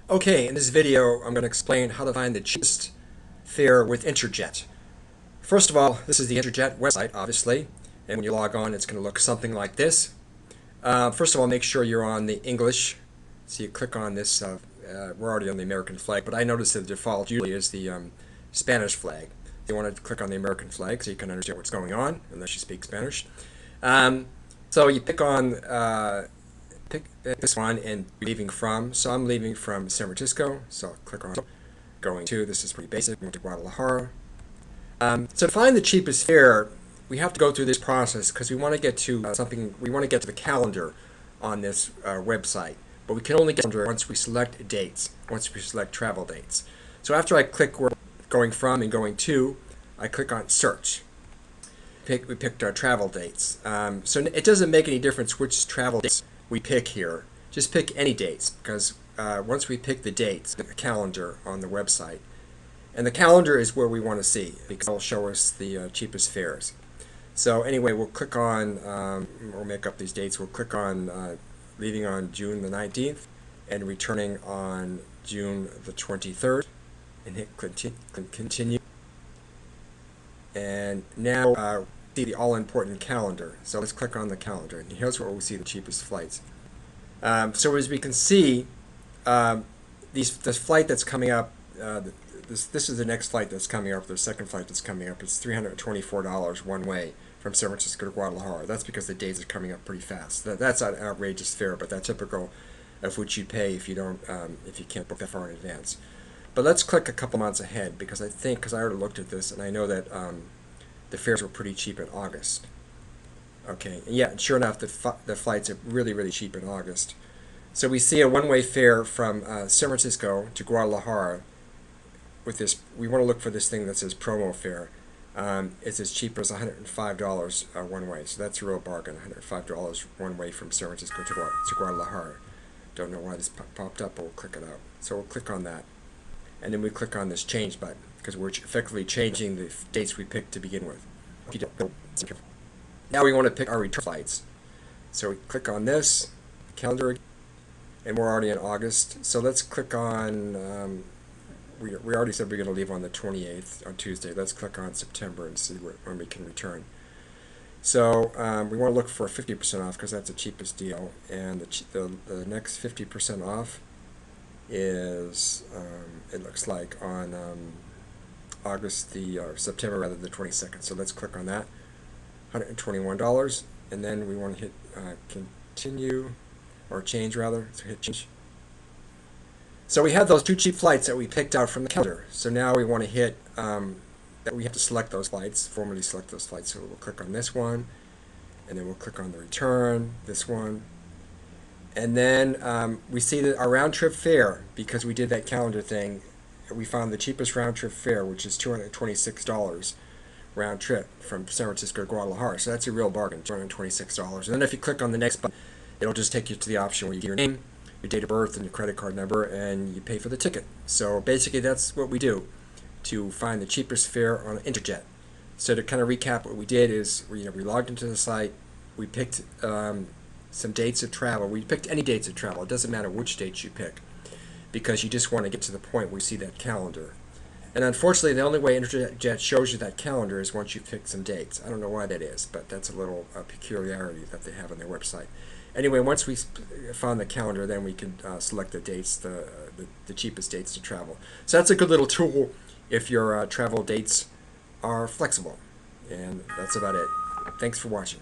Okay, in this video I'm going to explain how to find the cheapest fare with Interjet. First of all, this is the Interjet website, obviously, and when you log on it's going to look something like this. First of all, make sure you're on the English. So you click on this, we're already on the American flag, but I noticed that the default usually is the Spanish flag. You want to click on the American flag so you can understand what's going on, unless you speak Spanish. So you pick this one and leaving from. So I'm leaving from San Francisco, so I'll click on going to. This is pretty basic. Going to Guadalajara. So to find the cheapest fare, we have to go through this process because we want to get to something. We want to get to the calendar on this website, but we can only get to once we select dates, once we select travel dates. So after I click where going from and going to, I click on search. We picked our travel dates. So it doesn't make any difference which travel dates we pick here. Just pick any dates because once we pick the dates, the calendar on the website, and the calendar is where we want to see because it'll show us the cheapest fares. So anyway, we'll click on, we'll make up these dates. We'll click on leaving on June the 19th and returning on June the 23rd and hit continue. And now see the all-important calendar. So let's click on the calendar, and here's where we see the cheapest flights. So as we can see, this flight that's coming up, this is the next flight that's coming up, the second flight that's coming up. It's $324 one way from San Francisco to Guadalajara. That's because the dates are coming up pretty fast. That's an outrageous fare, but that's typical of what you pay if you don't, if you can't book that far in advance. But let's click a couple months ahead because I already looked at this and I know that the fares were pretty cheap in August. Okay, and yeah, sure enough, the flights are really cheap in August. So we see a one-way fare from San Francisco to Guadalajara with this. We want to look for this thing that says promo fare. It's as cheap as $105 one way, so that's a real bargain. $105 one way from San Francisco to Guadalajara. Don't know why this popped up, but we'll click it out. So we'll click on that, and then we click on this change button because we're effectively changing the dates we picked to begin with. Now we want to pick our return flights. So we click on this calendar, and we're already in August. So let's click on. We already said we're going to leave on the 28th on Tuesday. Let's click on September and see when we can return. So we want to look for 50% off because that's the cheapest deal, and the next 50% off is it looks like on September rather the 22nd. So let's click on that. $121, and then we want to hit continue or change rather. So hit change. So we have those two cheap flights that we picked out from the calendar. So now we want to hit that we have to select those flights, formally select those flights. So we'll click on this one, and then we'll click on the return, this one, and then we see that our round trip fare, because we did that calendar thing, we found the cheapest round trip fare, which is $226 round trip from San Francisco to Guadalajara. So that's a real bargain, $226. And then if you click on the next button, it'll just take you to the option where you give your name, your date of birth, and your credit card number, and you pay for the ticket. So basically that's what we do to find the cheapest fare on Interjet. So to kind of recap, what we did is we logged into the site, we picked some dates of travel. We picked any dates of travel. It doesn't matter which dates you pick because you just want to get to the point where you see that calendar. And unfortunately, the only way Interjet shows you that calendar is once you pick some dates. I don't know why that is, but that's a little peculiarity that they have on their website. Anyway, once we found the calendar, then we can select the dates, the cheapest dates to travel. So that's a good little tool if your travel dates are flexible. And that's about it. Thanks for watching.